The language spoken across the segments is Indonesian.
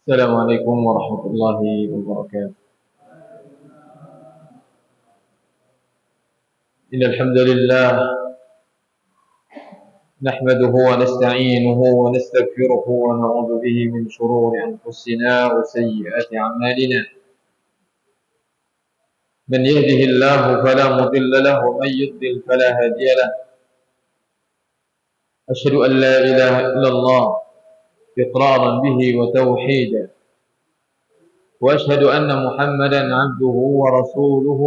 السلام عليكم ورحمة الله وبركاته. إن الحمد لله نحمده ونستعينه ونستغفره ونعوذ به من شرور أنفسنا وسيئات أعمالنا. من يهده الله فلا مضل له ومن يضلل فلا هادي له. أشهد أن لا إله إلا الله إقرارا به وتوحيدا، وأشهد أن محمدا عبده ورسوله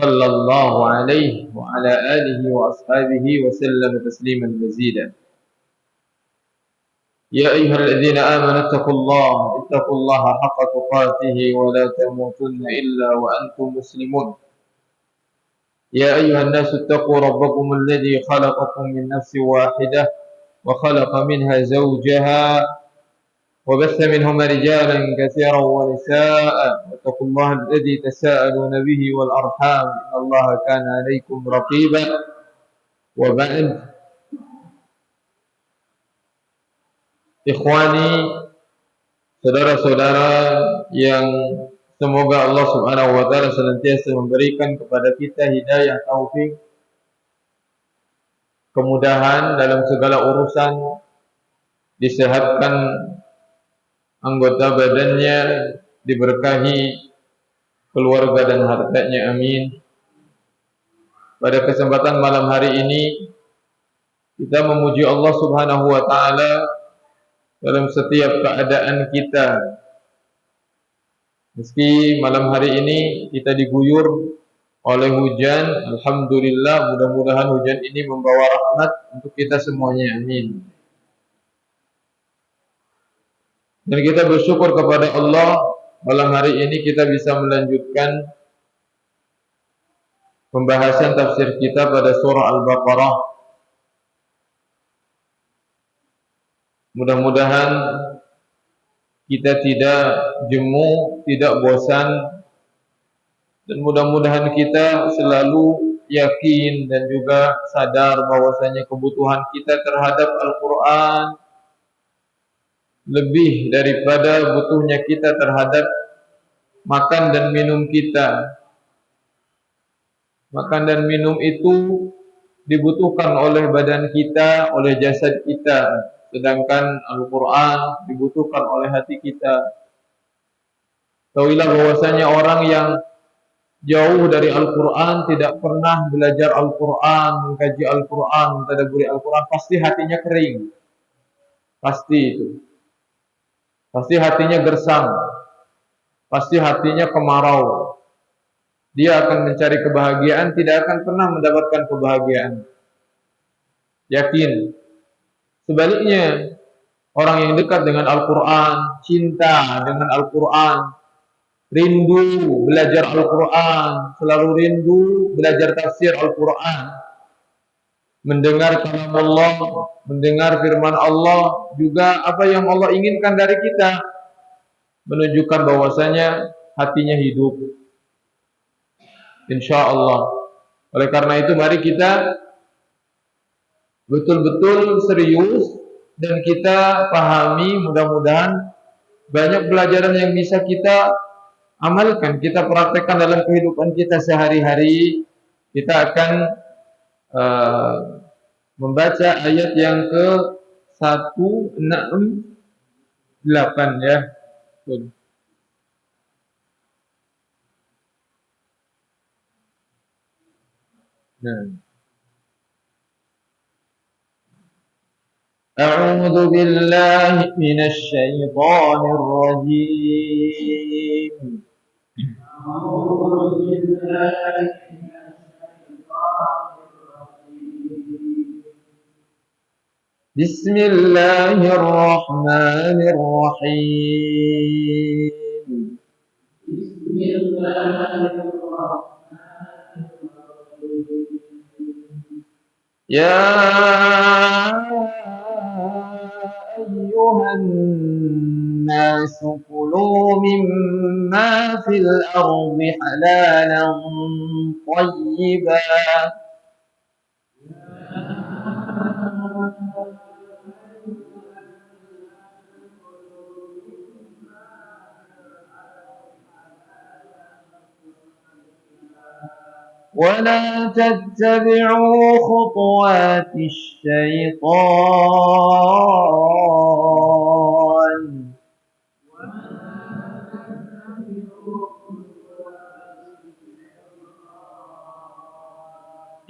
صلى الله عليه وعلى آله وأصحابه وسلم تسليما مزيدا. يا أيها الذين آمنوا اتقوا الله حق تقاته ولا تموتن إلا وأنتم مسلمون. يا أيها الناس اتقوا ربكم الذي خلقكم من نفس واحدة وخلق منها زوجها وبث منهما رجالا كثيرا ونساء، واتقوا الله الذي تساءلون به والأرحام إن الله كان عليكم رقيبا. وبعد، ikhwani, saudara-saudara yang semoga Allah Subhanahu wa taala senantiasa memberikan kepada kita hidayah, taufik, kemudahan dalam segala urusan, disehatkan anggota badannya, diberkahi keluarga dan hartanya, amin. Pada kesempatan malam hari ini kita memuji Allah Subhanahu wa taala dalam setiap keadaan kita. Meski malam hari ini kita diguyur oleh hujan, alhamdulillah, mudah-mudahan hujan ini membawa rahmat untuk kita semuanya, amin. Dan kita bersyukur kepada Allah, malam hari ini kita bisa melanjutkan pembahasan tafsir kita pada surah Al-Baqarah. Mudah-mudahan kita tidak jemu, tidak bosan, dan mudah-mudahan kita selalu yakin dan juga sadar bahwasanya kebutuhan kita terhadap Al-Quran lebih daripada butuhnya kita terhadap makan dan minum kita. Makan dan minum itu dibutuhkan oleh badan kita, oleh jasad kita, sedangkan Al-Quran dibutuhkan oleh hati kita. Tahuilah bahwasanya orang yang jauh dari Al-Quran, tidak pernah belajar Al-Quran, mengkaji Al-Quran, mentadabburi Al-Quran, pasti hatinya kering. Pasti itu. Pasti hatinya gersang. Pasti hatinya kemarau. Dia akan mencari kebahagiaan, tidak akan pernah mendapatkan kebahagiaan. Yakin. Sebaliknya, orang yang dekat dengan Al-Quran, cinta dengan Al-Quran, rindu belajar Al-Quran, selalu rindu belajar tafsir Al-Quran, mendengar kalam Allah, mendengar firman Allah, juga apa yang Allah inginkan dari kita, menunjukkan bahwasanya hatinya hidup, insya Allah. Oleh karena itu, mari kita betul-betul serius dan kita pahami, mudah-mudahan banyak pelajaran yang bisa kita amalkan, kita praktekkan dalam kehidupan kita sehari-hari. Kita akan membaca ayat yang ke 168 ya. Nah. أعوذ بالله من الشيطان الرجيم. أعوذ بالله من الشيطان الرجيم. بسم الله الرحمن الرحيم. بسم الله الرحمن الرحيم. يا أيها الناس كلوا مما في الأرض حلالا طيبا ولا تتبعوا خطوات الشيطان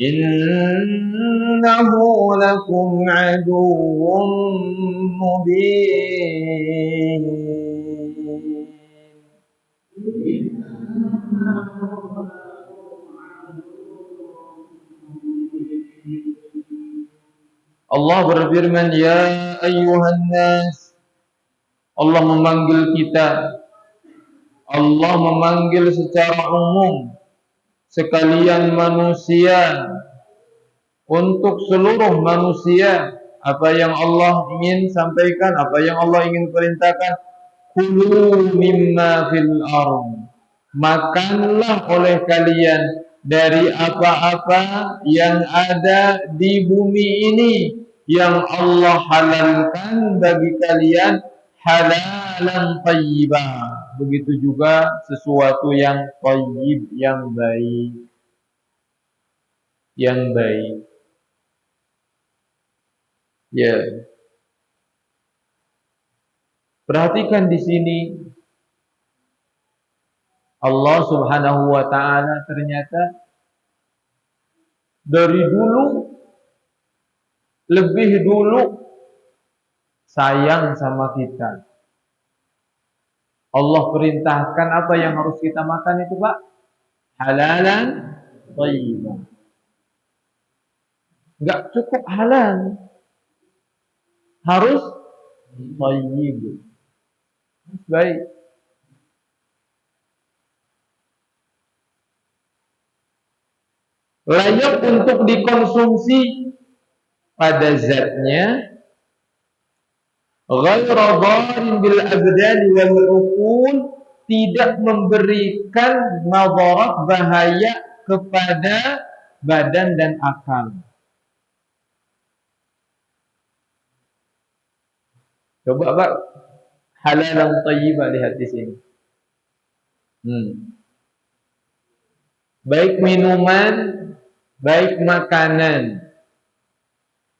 إنه لكم عدو مبين. Allah berfirman, ya ayyuhan nas. Allah memanggil kita. Allah memanggil secara umum sekalian manusia, untuk seluruh manusia. Apa yang Allah ingin sampaikan, apa yang Allah ingin perintahkan, kulu mimma fil ardh, makanlah oleh kalian dari apa-apa yang ada di bumi ini, yang Allah halalkan bagi kalian, halalan thayyibah. Begitu juga sesuatu yang thayyib, yang baik, yang baik. Ya, perhatikan di sini Allah Subhanahu wa taala ternyata dari dulu, lebih dulu sayang sama kita. Allah perintahkan apa yang harus kita makan itu, Pak? Halalan thayyibah. Enggak cukup halal, harus thayyib. Baik. Layak untuk dikonsumsi pada zatnya, ghairu dharin bil abdani wal uqul, tidak memberikan madarat, bahaya kepada badan dan akal. Coba Pak, halalan thayyibah, lihat di sini. Baik minuman, baik makanan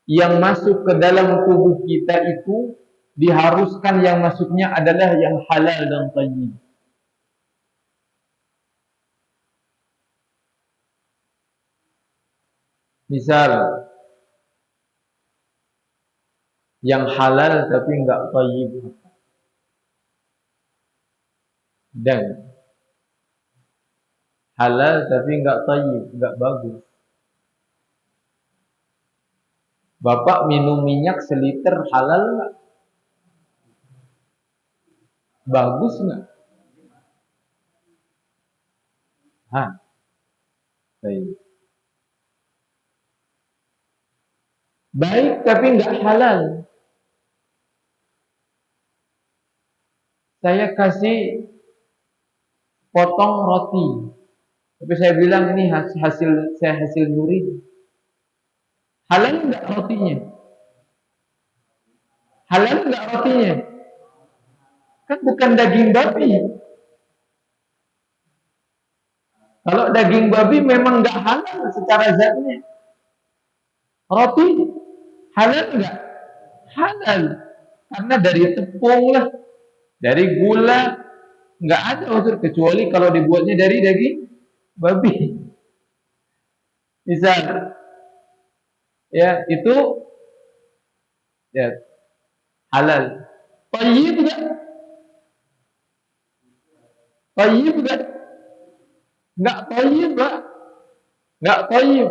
yang masuk ke dalam tubuh kita itu diharuskan yang masuknya adalah yang halal dan thayyib. Misal yang halal tapi enggak thayyib, dan halal tapi enggak thayyib, enggak bagus. Bapak minum minyak seliter, halal enggak? Bagus enggak? Baik. Baik tapi enggak halal. Saya kasih potong roti, tapi saya bilang ini hasil nyuri. Halal enggak rotinya? Halal enggak rotinya? Kan bukan daging babi. Kalau daging babi memang enggak halal secara zatnya. Roti halal enggak? Halal. Karena dari tepung lah, dari gula, enggak ada unsur, kecuali kalau dibuatnya dari daging babi. Misal, ya itu ya halal. Thayyib enggak? Thayyib enggak? Enggak thayyib, Pak. Enggak thayyib.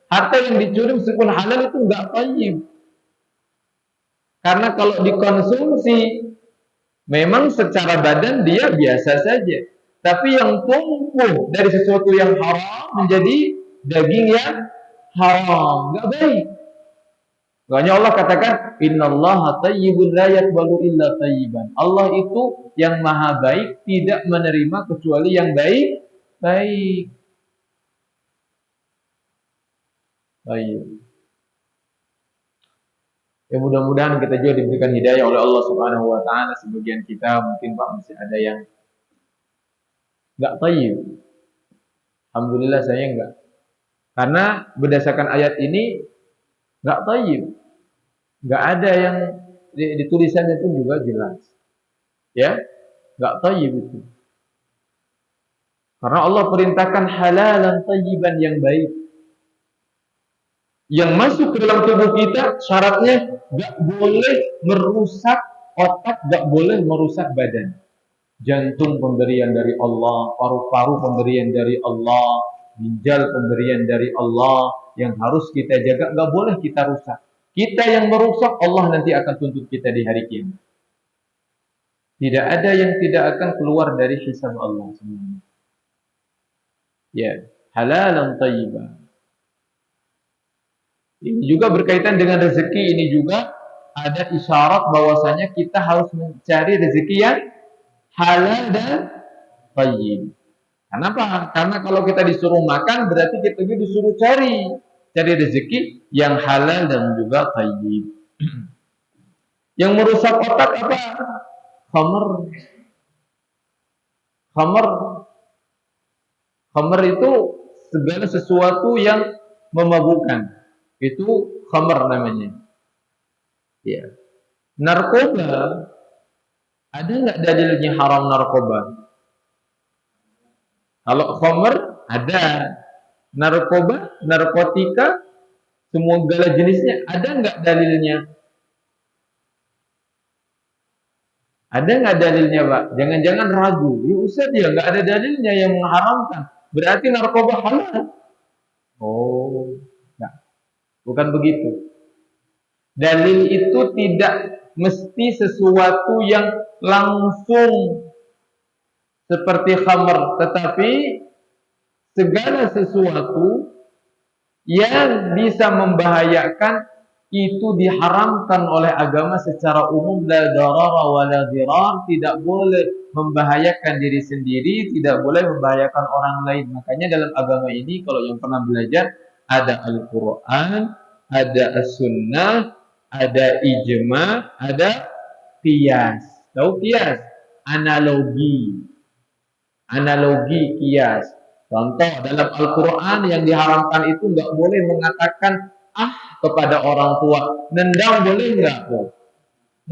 Harta yang dicuri meskipun halal itu enggak thayyib. Karena kalau dikonsumsi memang secara badan dia biasa saja. Tapi yang tumbuh dari sesuatu yang haram menjadi daging yang haram, enggak baik. Makanya Allah katakan, innallaha thayyibun la yaqbalu illa thayyiban. Allah itu yang maha baik, tidak menerima kecuali yang baik. Baik. Ya mudah-mudahan kita juga diberikan hidayah oleh Allah Subhanahu wa taala. Sebagian kita mungkin Pak masih ada yang enggak thayyib. Alhamdulillah saya enggak. Karena berdasarkan ayat ini nggak thayyib, nggak ada yang di tulisannya pun juga jelas, ya, nggak thayyib itu. Karena Allah perintahkan halalan thayyiban yang baik. Yang masuk ke dalam tubuh kita syaratnya nggak boleh merusak otak, nggak boleh merusak badan. Jantung pemberian dari Allah, paru-paru pemberian dari Allah, ginjal pemberian dari Allah yang harus kita jaga, nggak boleh kita rusak. Kita yang merusak, Allah nanti akan tuntut kita di hari kiamat. Tidak ada yang tidak akan keluar dari hisab Allah semuanya. Ya, halalan thayyiban. Ini juga berkaitan dengan rezeki, ini juga ada isyarat bahwasanya kita harus mencari rezeki yang halal dan thayyib. Kenapa? Karena kalau kita disuruh makan berarti kita juga disuruh cari rezeki yang halal dan juga thayyib. Yang merusak otak apa? Khamr. Khamr. Khamr itu segala sesuatu yang memabukkan. Itu khamr namanya. Ya. Narkoba, ada nggak dalilnya haram narkoba? Kalau khamr ada, narkoba, narkotika, semua segala jenisnya ada nggak dalilnya? Ada nggak dalilnya, Pak? Jangan-jangan ragu. Ya Ustaz, ya nggak ada dalilnya yang mengharamkan. Berarti narkoba halal. Oh, nggak. Bukan begitu. Dalil itu tidak mesti sesuatu yang langsung seperti khamr, tetapi segala sesuatu yang bisa membahayakan itu diharamkan oleh agama secara umum. La darara wa la dirar, tidak boleh membahayakan diri sendiri, tidak boleh membahayakan orang lain. Makanya dalam agama ini kalau yang pernah belajar, ada Al-Quran, ada As-Sunnah, ada ijma, ada qiyas. Tahu qiyas? Analogi. Analogi qiyas. Contoh dalam Al-Quran yang diharamkan itu nggak boleh mengatakan kepada orang tua. Nendang boleh nggak tuh?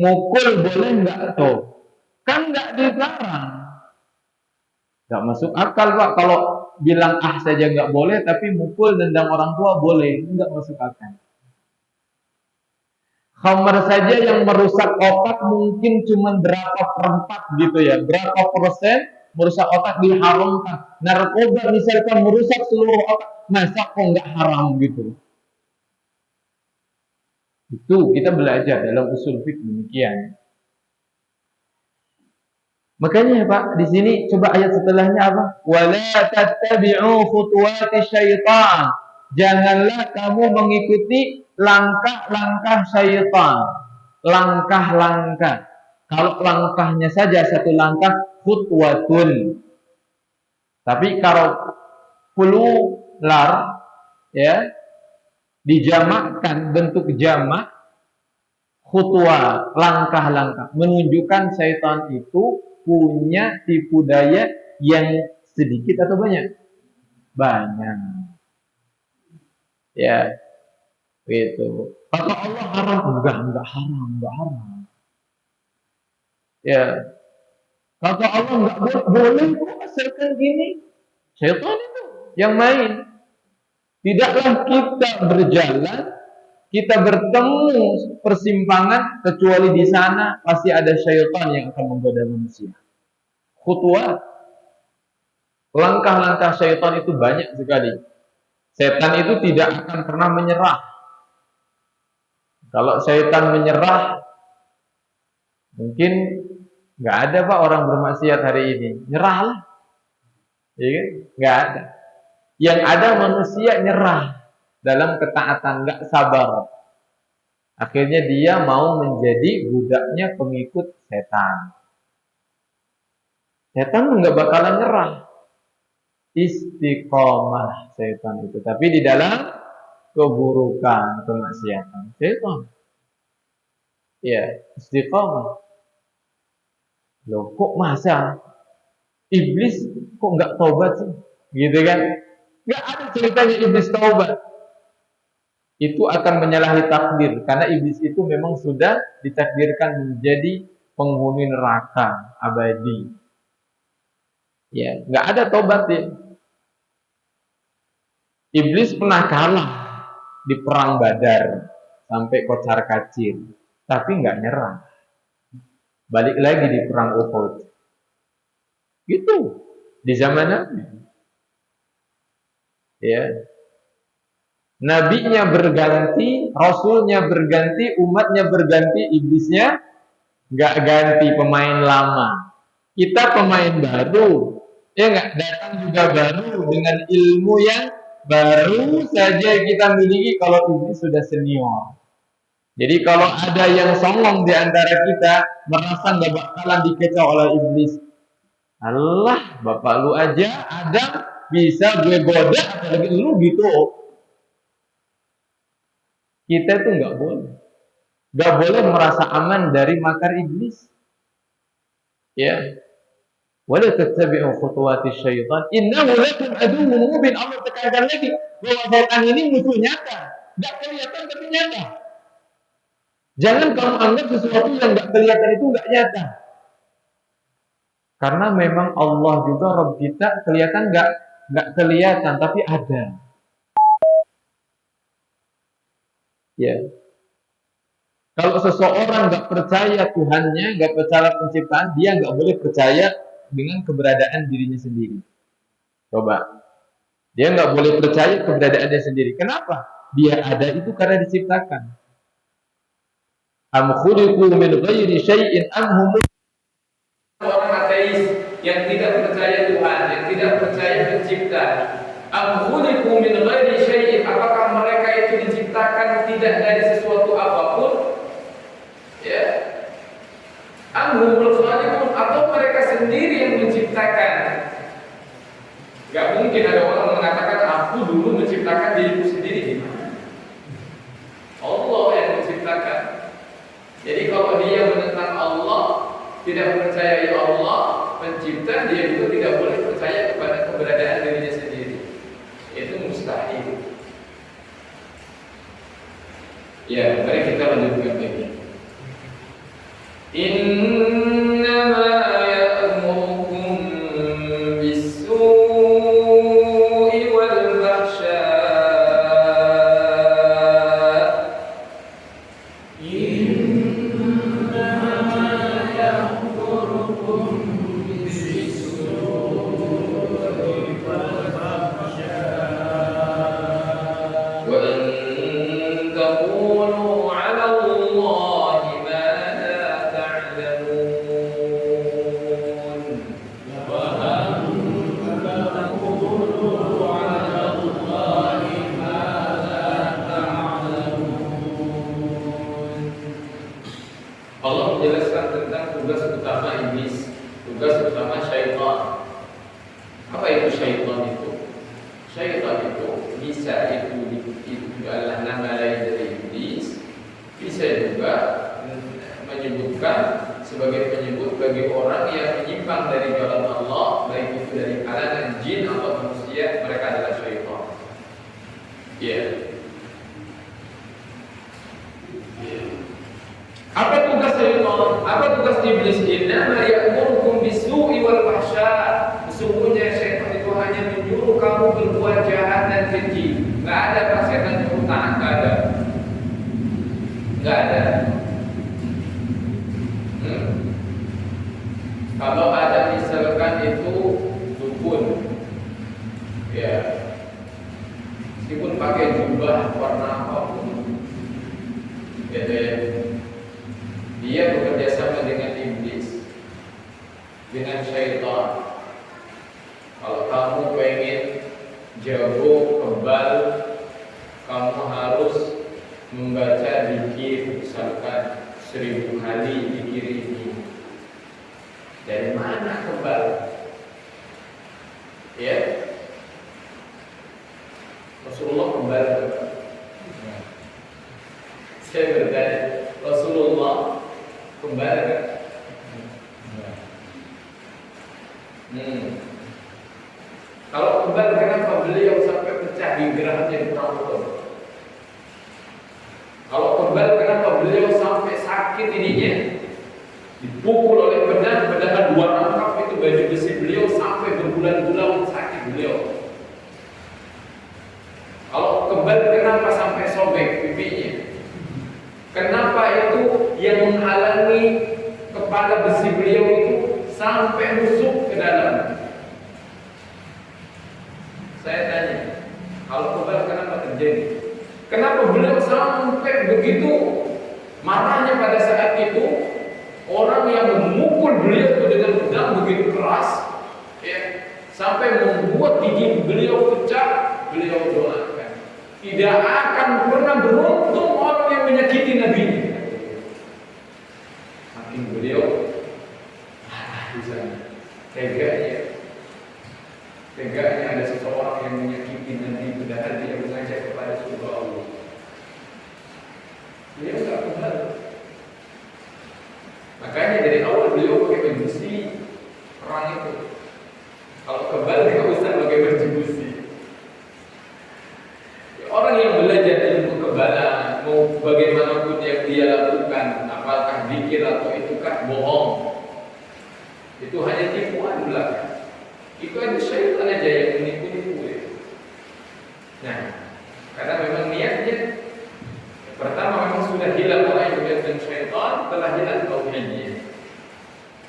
Mukul boleh nggak tuh? Kan nggak dilarang. Nggak masuk akal, Pak, kalau bilang saja nggak boleh, tapi mukul nendang orang tua boleh. Nggak masuk akal. Khamr saja yang merusak otak mungkin cuma berapa perempat gitu ya, berapa persen merusak otak diharamkan. Narkoba misalkan merusak seluruh otak, masa kok nggak haram gitu? Itu kita belajar dalam usul fiqh demikian. Makanya Pak, di sini coba ayat setelahnya apa? Wala tattabi'u khutuwati syaitan. Janganlah kamu mengikuti langkah-langkah syaitan. Langkah-langkah. Kalau langkahnya saja satu langkah, khutwatun. Tapi kalau plural, ya, dijamakkan bentuk jamak, khutwa, langkah-langkah, menunjukkan syaitan itu punya tipu daya yang sedikit atau banyak? Banyak. Ya, itu. Kata Allah haram, enggak haram, enggak haram. Ya, kata Allah enggak boleh kok asalkan gini. Syaitan itu yang main. Tidaklah kita berjalan, kita bertemu persimpangan, kecuali di sana pasti ada syaitan yang akan menggoda manusia. Khutwat, langkah-langkah syaitan itu banyak sekali. Setan itu tidak akan pernah menyerah. Kalau syaitan menyerah, mungkin nggak ada Pak orang bermaksiat hari ini. Nyerahlah, ya kan? Nggak ada. Yang ada manusia nyerah dalam ketaatan, nggak sabar. Akhirnya dia mau menjadi budaknya pengikut setan. Setan nggak bakalan nyerah. Istiqomah setan itu. Tapi di dalam keburukan, kemaksiatan. Setan. Ya, istiqomah. Loh, kok masa iblis kok nggak tobat sih? Gitu kan? Nggak ada ceritanya iblis taubat. Itu akan menyalahi takdir karena iblis itu memang sudah ditakdirkan menjadi penghuni neraka abadi. Ya, nggak ada tobat ya. Iblis pernah kalah di perang Badar sampai kocar-kacir, tapi nggak nyerah. Balik lagi di perang Uhud. Gitu di zaman Nabi. Ya. Nabinya berganti, rasulnya berganti, umatnya berganti, iblisnya nggak ganti, pemain lama. Kita pemain baru, ya nggak, datang juga baru dengan ilmu yang baru saja kita miliki. Kalau iblis sudah senior. Jadi kalau ada yang songong di antara kita, merasa nggak bakalan dikecoh oleh iblis. Allah, bapak lu aja Adam bisa gue goda, apalagi lu gitu. Kita itu nggak boleh. Nggak boleh merasa aman dari makar iblis. Ya. Wala tattabi'u khutuwati syaitan. Innahu lakum aduwwun mubin. Allah tekankan lagi bahwa setan ini musuh nyata. Nggak kelihatan tapi nyata. Jangan kamu anggap sesuatu yang nggak kelihatan itu nggak nyata. Karena memang Allah juga Rabb kita kelihatan nggak kelihatan tapi ada. Ya. Kalau seseorang nggak percaya Tuhannya, nggak percaya penciptaan, dia nggak boleh percaya dengan keberadaan dirinya sendiri. Coba, dia nggak boleh percaya keberadaannya sendiri. Kenapa? Dia ada itu karena diciptakan. Am khuliqu min ghairi syai'in am hum. Orang ateis yang tidak percaya Tuhan, yang tidak percaya pencipta. Am khuliqu min ghairi syai'in, apakah mereka itu diciptakan tidak dari sesuatu apapun? Ya, Amhumul khaliqun, atau mereka sendiri yang menciptakan. Gak mungkin ada orang mengatakan aku dulu menciptakan diriku sendiri. Allah yang menciptakan. Jadi kalau dia menentang Allah, tidak percaya Allah pencipta, dia juga tidak boleh percaya kepada keberadaan dirinya sendiri. Itu mustahil. Ya, mari kita lanjutkan lagi. Innama ya'murukum bis-su'i wal fahsya'. Innama ya'murukum bis-su'i wal fahsya' wa an taqulu 'ala Allahi ma Allah menjelaskan tentang tugas utama iblis, tugas utama syaitan. Apa itu syaitan itu? Syaitan itu bisa itu adalah nama lain dari iblis, bisa juga menyebutkan sebagai penyebut bagi orang yang menyimpang dari jalan Allah, baik itu dari kalangan jin atau manusia, mereka adalah syaitan. Ya. Apa tugas syaitan? Apa tugas iblis? Innama ya'murukum bis-su'i wal fahsya'. Sesungguhnya syaitan itu hanya menyuruh kamu berbuat jahat dan keji. Enggak ada pas syaitan nyuruh taat, enggak ada. Enggak ada. Kalau ada misalkan itu dukun, ya, meskipun pakai jubah warna apapun, gitu ya. Dia bekerja sama dengan iblis, dengan syaitan. Kalau kamu pengen jago, kebal, kamu harus membaca zikir, misalkan 1000 kali zikir ini. Dari mana kebal? Ya, Rasulullah kebal. Saya bertanya, Rasulullah kembali kan? Kalau kebal, kenapa beliau sampai pecah di gerahnya di penonton? Kalau kebal, kenapa beliau sampai sakit ininya? Dipukul oleh pedang, padahal 2 rangkap itu baju besi beliau sampai berbulan-bulan sakit beliau. Kalau kebal, kenapa sampai sobek pipinya? Kenapa itu yang menghalangi kepala besi beliau itu sampai nusuk ke dalam? Saya tanya, kalau kebal kenapa terjadi? Kenapa beliau sampai begitu marahnya pada saat itu? Orang yang memukul beliau itu dengan pedang begitu keras, ya, sampai membuat gigi beliau pecah. Beliau doakan, tidak akan pernah beruntung orang yang menyakiti Nabi. Saking beliau marah di sana, teganya ada seseorang yang menyakiti Nabi, padahal dia mengajak kepada surga Allah. Beliau tak kebal. Makanya dari awal beliau pakai baju besi perang itu. Kalau kebal dia usah pakai baju besi. Orang yang belajar ilmu kebalan, mau bagaimanapun yang dia lakukan, apakah zikir atau itukah bohong, itu hanya tipuan belaka. Itu aja syaitan aja yang menipu-nipu ya. Nah, karena memang niatnya pertama memang sudah hilang orang yang berkaitan syaitan, telah hilang tauhidnya,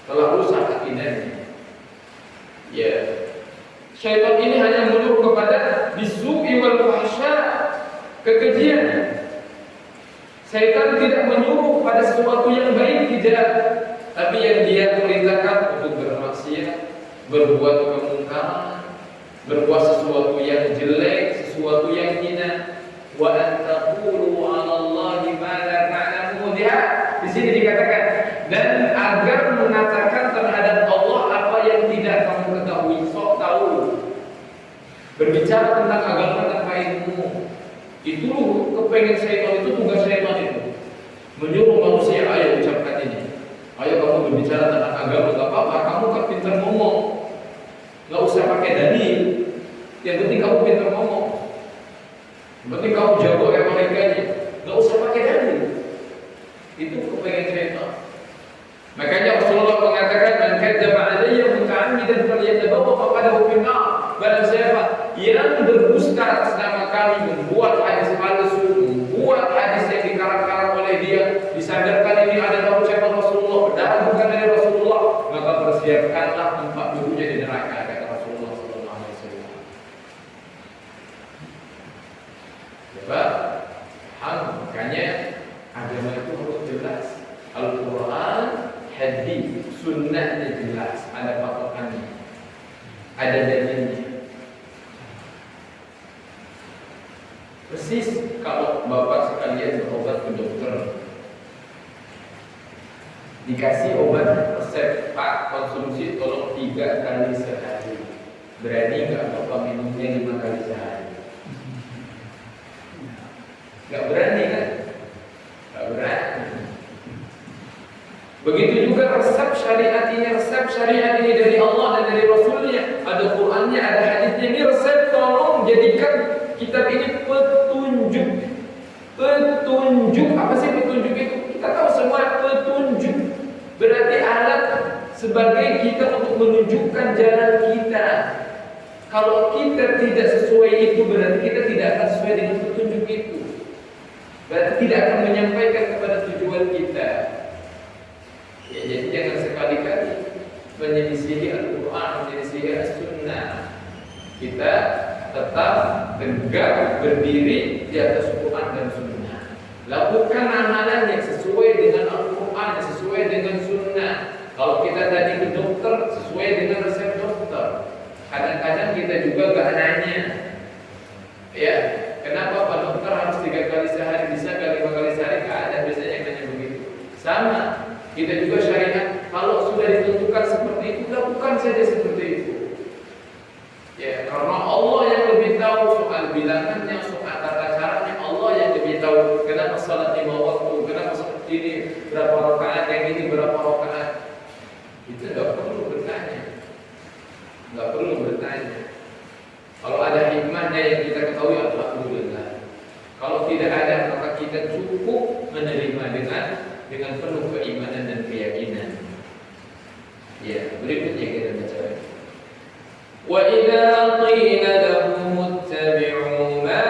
telah rusak akidahnya. Ya, syaitan ini hanya menyuruh kepada bisu'i wal fahsya, kekejian. Syaitan tidak menyuruh pada sesuatu yang baik, tidak, tapi yang dia perintahkan untuk bermaksiat, berbuat kemungkaran, berbuat sesuatu yang jelek, sesuatu yang hina. Wa an taqulu 'ala Allahi ma la ta'lamun. Di sini dikatakan, dan agar mengatakan terhadap Allah apa yang tidak kamu ketahui. Sok tahu. Berbicara tentang agama tanpa ilmu. Itu kepengen syaitan, itu tugas syaitan itu. Menyuruh manusia, ayo ucapkan ini. Ayo kamu berbicara tentang agama, enggak apa-apa, kamu kan pintar ngomong. Enggak usah pakai dalil. Yang penting kamu pintar ngomong. Yang penting kamu jago retorikanya. Enggak usah pakai dalil. Itu kepengen syaitan. Makanya Rasulullah mengatakan, man kadzdzaba 'alayya muta'ammidan falyatabawwa maq'adahu fin-nar. Barang siapa yang berdusta atas nama kami, membuat hadis palsu, membuat hadis yang dikarang-karang oleh dia, disadarkan ini adalah ucapan Rasulullah, padahal bukan dari Rasulullah, maka persiapkanlah tempat duduknya di neraka, kata Rasulullah sallallahu alaihi wasallam. Makanya agama itu harus jelas. Al-Quran, hadis, sunnahnya jelas, ada patokannya, ada dalilnya. Persis kalau bapak sekalian berobat ke dokter, dikasih obat resep, Pak, konsumsi tolong 3 kali sehari. Berani nggak bapak minumnya 5 kali sehari? Nggak berani kan? Nggak berani. Begitu juga resep syariat ini, dari Allah dan dari Rasulnya. Ada Qurannya, ada hadisnya. Ini resep, tolong jadikan kitab ini petunjuk. Petunjuk, apa sih petunjuk itu? Kita tahu semua petunjuk. Berarti alat sebagai kita untuk menunjukkan jalan kita. Kalau kita tidak sesuai itu, berarti kita tidak akan sesuai dengan petunjuk itu. Berarti tidak akan menyampaikan kepada tujuan kita. Ya, jadi jangan sekali-kali menyelisihi Al-Quran, menyelisihi As-Sunnah. Kita tetap tegak berdiri di atas Quran dan Sunnah. Lakukan amalan yang sesuai dengan Al-Quran, sesuai dengan Sunnah. Kalau kita tadi ke dokter, sesuai dengan resep dokter. Kadang-kadang kita juga gak nanya, ya, kenapa Pak Dokter harus 3 kali sehari, bisa gak 5 kali sehari? Gak ada, biasanya yang nanya begitu. Sama, kita juga syariat, kalau sudah ditentukan seperti itu, lakukan saja seperti itu. Ya, karena Allah yang lebih tahu soal bilangannya, soal tata caranya. Allah yang lebih tahu kenapa salat 5 waktu, kenapa seperti ini, berapa rakaat, yang ini berapa rakaat. Itu nggak perlu bertanya, nggak perlu bertanya. menerima dengan penuh keimanan dan keyakinan. Ya, berikutnya kita baca. Wa idza qila lahum ittabi'u ma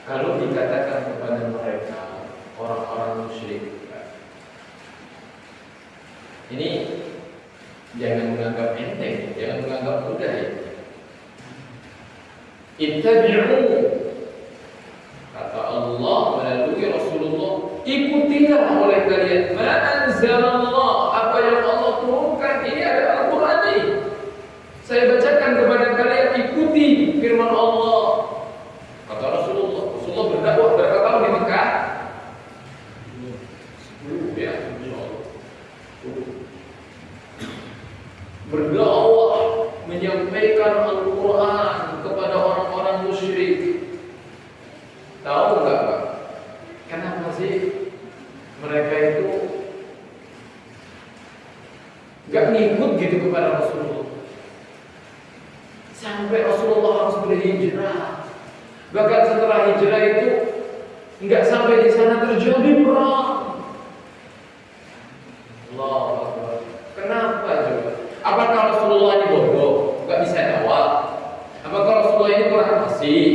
kalau dikatakan kepada mereka orang-orang musyrik, ini jangan menganggap enteng, jangan menganggap mudah ya. Ittabi'u, kata Allah melalui Rasulullah, ikutilah oleh kalian ma anzalallah, apa yang Allah turunkan. Ini adalah Al-Quran ini. Saya bacakan kepada kalian, ikuti firman Allah. Kata Rasulullah berdakwah berapa tahun di Mekah? 10 ya, insyaallah. Berdakwah menyampaikan Al-Quran kepada orang-orang musyrik. Tahu enggak, Pak? Kenapa sih mereka itu enggak ngikut gitu kepada Rasulullah? Sampai Rasulullah harus berhijrah. Bahkan setelah hijrah itu enggak sampai di sana terjadi perang. Allahu Akbar. Kenapa coba? Apakah Rasulullah ini bodoh? Enggak bisa dakwah? Apakah Rasulullah ini kurang fasih?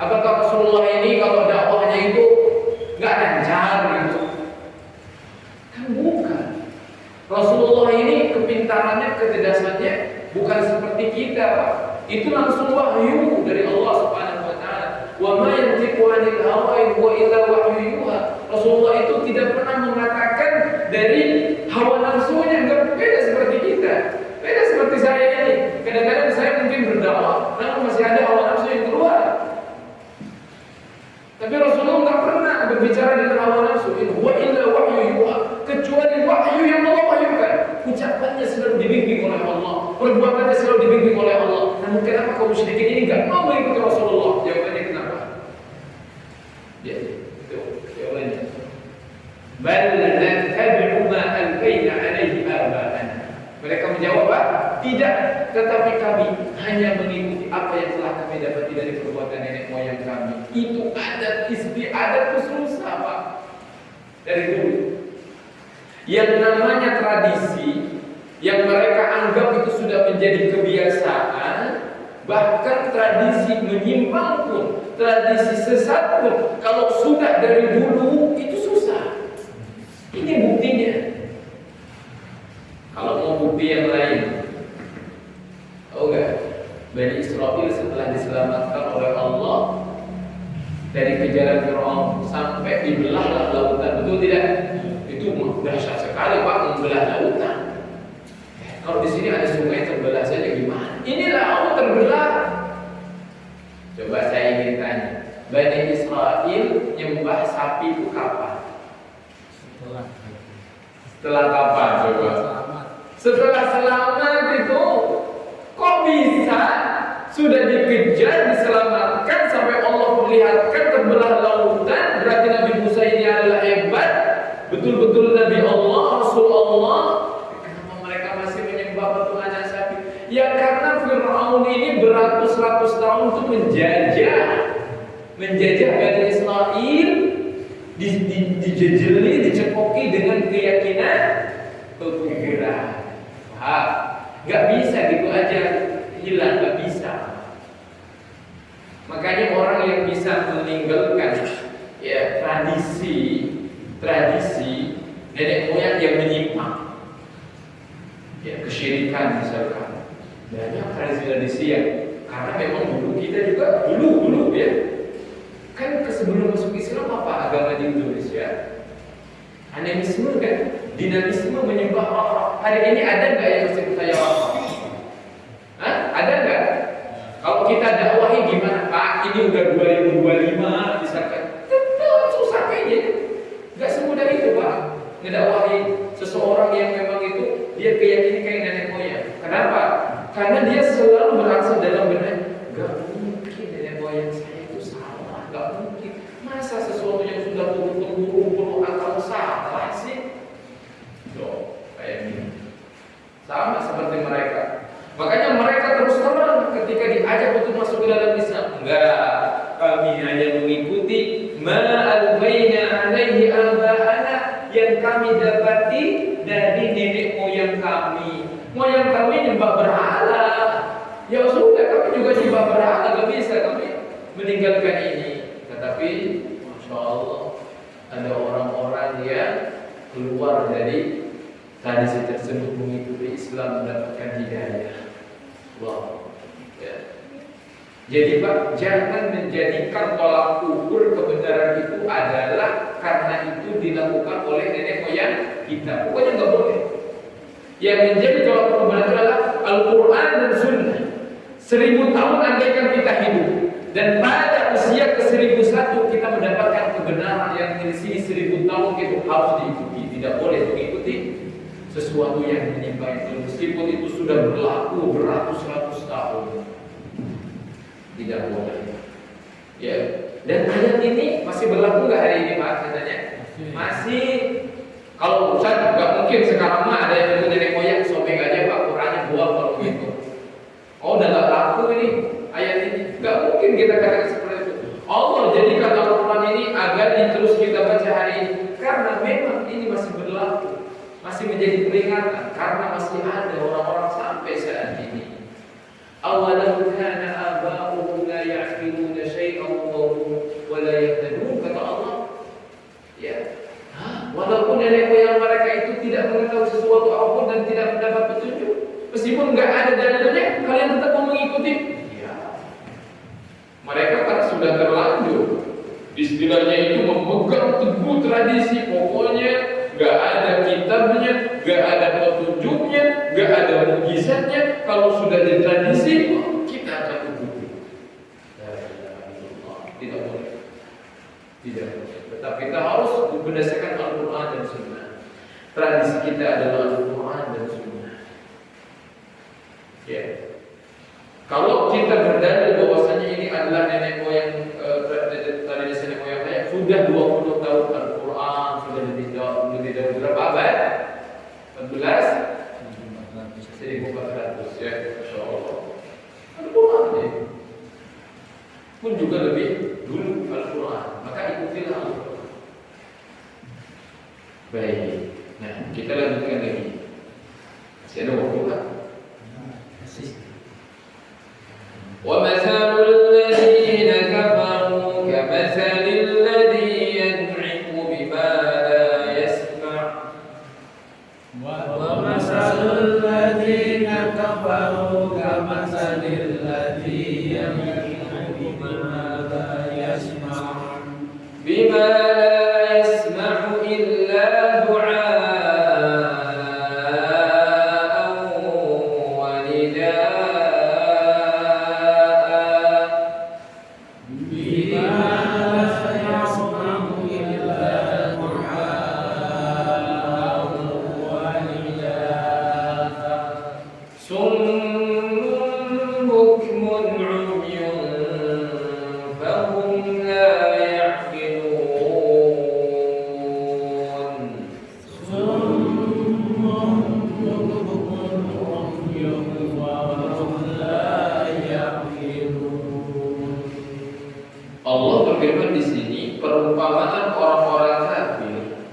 Apakah Rasulullah ini kalau dakwahnya itu enggak lancar gitu? Kan bukan. Rasulullah ini kepintarannya, kecerdasannya bukan seperti kita, Pak. Itu langsung wahyu dari Allah Subhanahu wa taala. Wa ma yantiqu 'anil hawa in huwa illa wahyu yuha. Rasulullah itu tidak pernah mengatakan dari hawa nafsunya, enggak beda seperti kita. Beda seperti saya ini. Kadang-kadang saya mungkin berdakwah, namun masih ada hawa nafsu yang keluar. Tapi Rasulullah enggak pernah berbicara dengan hawa nafsu. In huwa illa wahyu yuha. Kecuali wahyu yang Allah wahyukan. Ucapannya selalu dibimbing oleh Allah, perbuatannya selalu dibimbing oleh Allah. Namun kenapa kaum musyrikin ini enggak mau mengikuti Rasulullah? Jawabannya kenapa? Ya, itu jawabannya. Bal nattabi'u ma alfayna 'alaihi aba'ana. Mereka menjawab, tidak, tetapi kami hanya mengikuti apa yang telah kami dapati dari perbuatan nenek moyang kami. Itu adat istiadat susah, Pak. Dari dulu. Yang namanya tradisi yang mereka anggap itu sudah menjadi kebiasaan, bahkan tradisi menyimpang pun, tradisi sesat pun, kalau sudah dari dulu itu susah. Ini buktinya. Kalau mau bukti yang lain, tahu nggak? Bani Israil setelah diselamatkan oleh Allah dari kejaran Fir'aun sampai dibelahlah lautan, betul tidak? Itu dahsyat sekali, Pak, membelah lautan. Kalau di sini ada sungai terbelah saja gimana? Ini laut terbelah. Coba saya ingin tanya, Bani Israil nyembah sapi itu kapan? Setelah kapan coba? Setelah selamat itu, kok bisa sudah dikejar, diselamatkan sampai Allah perlihatkan terbelah lautan? Berarti Nabi Musa ini adalah hebat, betul-betul Nabi Allah, Rasul Allah. Kenapa mereka masih menyembah batu anak sapi? Ya karena Fir'aun ini beratus-ratus tahun itu menjajah Bani Israil, dijejeli, dicekoki dengan keyakinan kekufuran. Paham? Gak bisa gitu aja hilang, gak bisa. Makanya orang yang bisa meninggalkan ya tradisi nenek moyang yang menyimpang, ya kesyirikan misalkan, banyak tradisi yang karena memang dulu kita juga dulu ya kan sebelum masuk Islam apa agama di Indonesia? Animisme kan, dinamisme menyembah Allah. Hari ini ada nggak yang masih percaya Allah? Hah? Ada nggak? Kalau kita dakwahi gimana Pak? Ini udah 2025 misalkan, tetap susah kayaknya. Nggak semudah itu Pak. Ngedakwahi seseorang yang memang itu dia keyakinan kayak nenek moyang. Kenapa? Karena dia selalu berasal dalam benak. Gak mungkin nenek moyang saya itu salah. Gak mungkin. Masa sesuatu yang sudah turun-temurun puluhan tahun salah sih? Loh, kayak gini. Sama seperti mereka. Makanya mereka terus terang ketika diajak untuk masuk ke dalam Islam. Enggak, kami hanya mengikuti ma'albaina alaihi abahana yang kami dapati dari nenek moyang kami. Moyang kami nyembah berhala. Ya sudah, kami juga nyembah berhala. Gak bisa kami meninggalkan ini. Tetapi, Masya Allah, ada orang-orang yang keluar dari tradisi tersebut mengikuti Islam mendapatkan hidayah. Wow. Ya. Jadi Pak, jangan menjadikan tolak ukur kebenaran itu adalah karena itu dilakukan oleh nenek moyang kita. Pokoknya nggak boleh. Yang menjadi tolak ukur kebenaran adalah Al-Quran dan Sunnah. 1000 tahun andaikan kita hidup dan pada usia ke-1001 kita mendapatkan kebenaran yang di sini 1000 tahun itu harus diikuti. Tidak boleh mengikuti sesuatu yang menyimpang itu meskipun itu sudah berlaku beratus-ratus tahun. Tidak boleh. Ya. Dan ayat ini masih berlaku nggak hari ini Pak? Katanya masih. Kalau Ustaz nggak mungkin sekarang mah ada yang nenek moyang sobek aja Pak Qurannya buang kalau gitu. Oh udah nggak laku ini ayat ini. Nggak mungkin kita katakan seperti itu. Allah jadikan Al-Quran ini agar terus kita baca hari ini karena memang ini masih berlaku. Masih menjadi peringatan karena masih ada orang-orang sampai saat ini. Awalau kana aba'uhum la ya'qiluna syai'an wa la yahtadun, kata Allah. Ya. Walaupun nenek moyang mereka itu tidak mengetahui sesuatu apapun dan tidak mendapat petunjuk, meskipun enggak ada dalilnya, kalian tetap mau mengikuti. Ya. Mereka kan sudah terlanjur. Istilahnya itu memegang teguh tradisi, pokoknya gak ada kitabnya, gak ada petunjuknya, gak ada mukjizatnya. Kalau sudah jadi tradisi, kita akan ikuti. Tidak boleh. Tidak boleh. Tetapi kita harus berdasarkan Al-Quran dan Sunnah. Tradisi kita adalah Al-Quran dan Sunnah. Ya. Kalau kita berdalil bahwasanya ini adalah nenek moyang tradisi nenek moyang saya sudah 20 tahun Al-Quran sudah tidak berapa abad? 14 1400 ya, Masya Allah. Al-Quran ya. Pun juga lebih dulu Al-Quran. Maka ikutilah Al-Quran. Baik. Nah, kita lanjutkan lagi. Masih ada waktu kan? وَمَثَلُ الَّذِينَ كَفَرُوا كَمَثَلِ الَّذِي يَنْعِقُ بِمَا لَا يَسْمَعُ وَمَثَلُ الَّذِينَ كَفَرُوا كَمَثَلِ الَّذِي يَنْعِقُ بِمَا لَا يَسْمَعُ إِلَّا دُعَاءً وَنِدَاءً Allah berfirman di sini perumpamaan orang-orang kafir.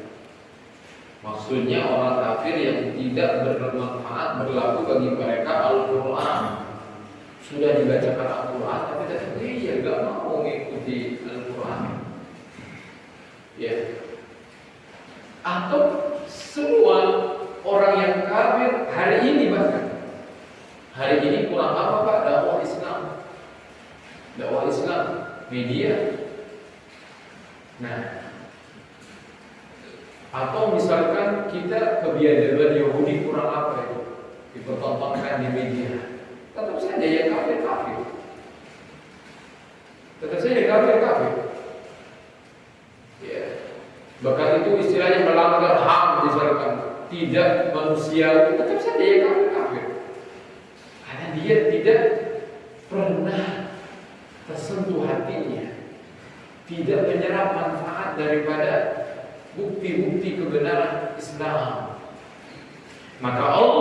Maksudnya orang kafir yang tidak bermanfaat berlaku bagi mereka Al-Quran. Sudah dibacakan Al-Quran tapi tetap dia gak mau mengikuti Al-Quran. Ya. Atau semua orang yang kafir hari ini bahkan hari ini kurang apa Pak? Dakwah Islam media. Nah, atau misalkan kita kebiadaban Yahudi kurang apa itu dipertontonkan di media, tetap saja ya kafir. Tetap saja kafir. Ya. Bahkan itu istilahnya melanggar HAM misalkan, tidak manusiawi, tetap saja ya kafir. Karena dia tidak pernah tersentuh hatinya, tidak menyerap manfaat daripada bukti-bukti kebenaran Islam. Maka Allah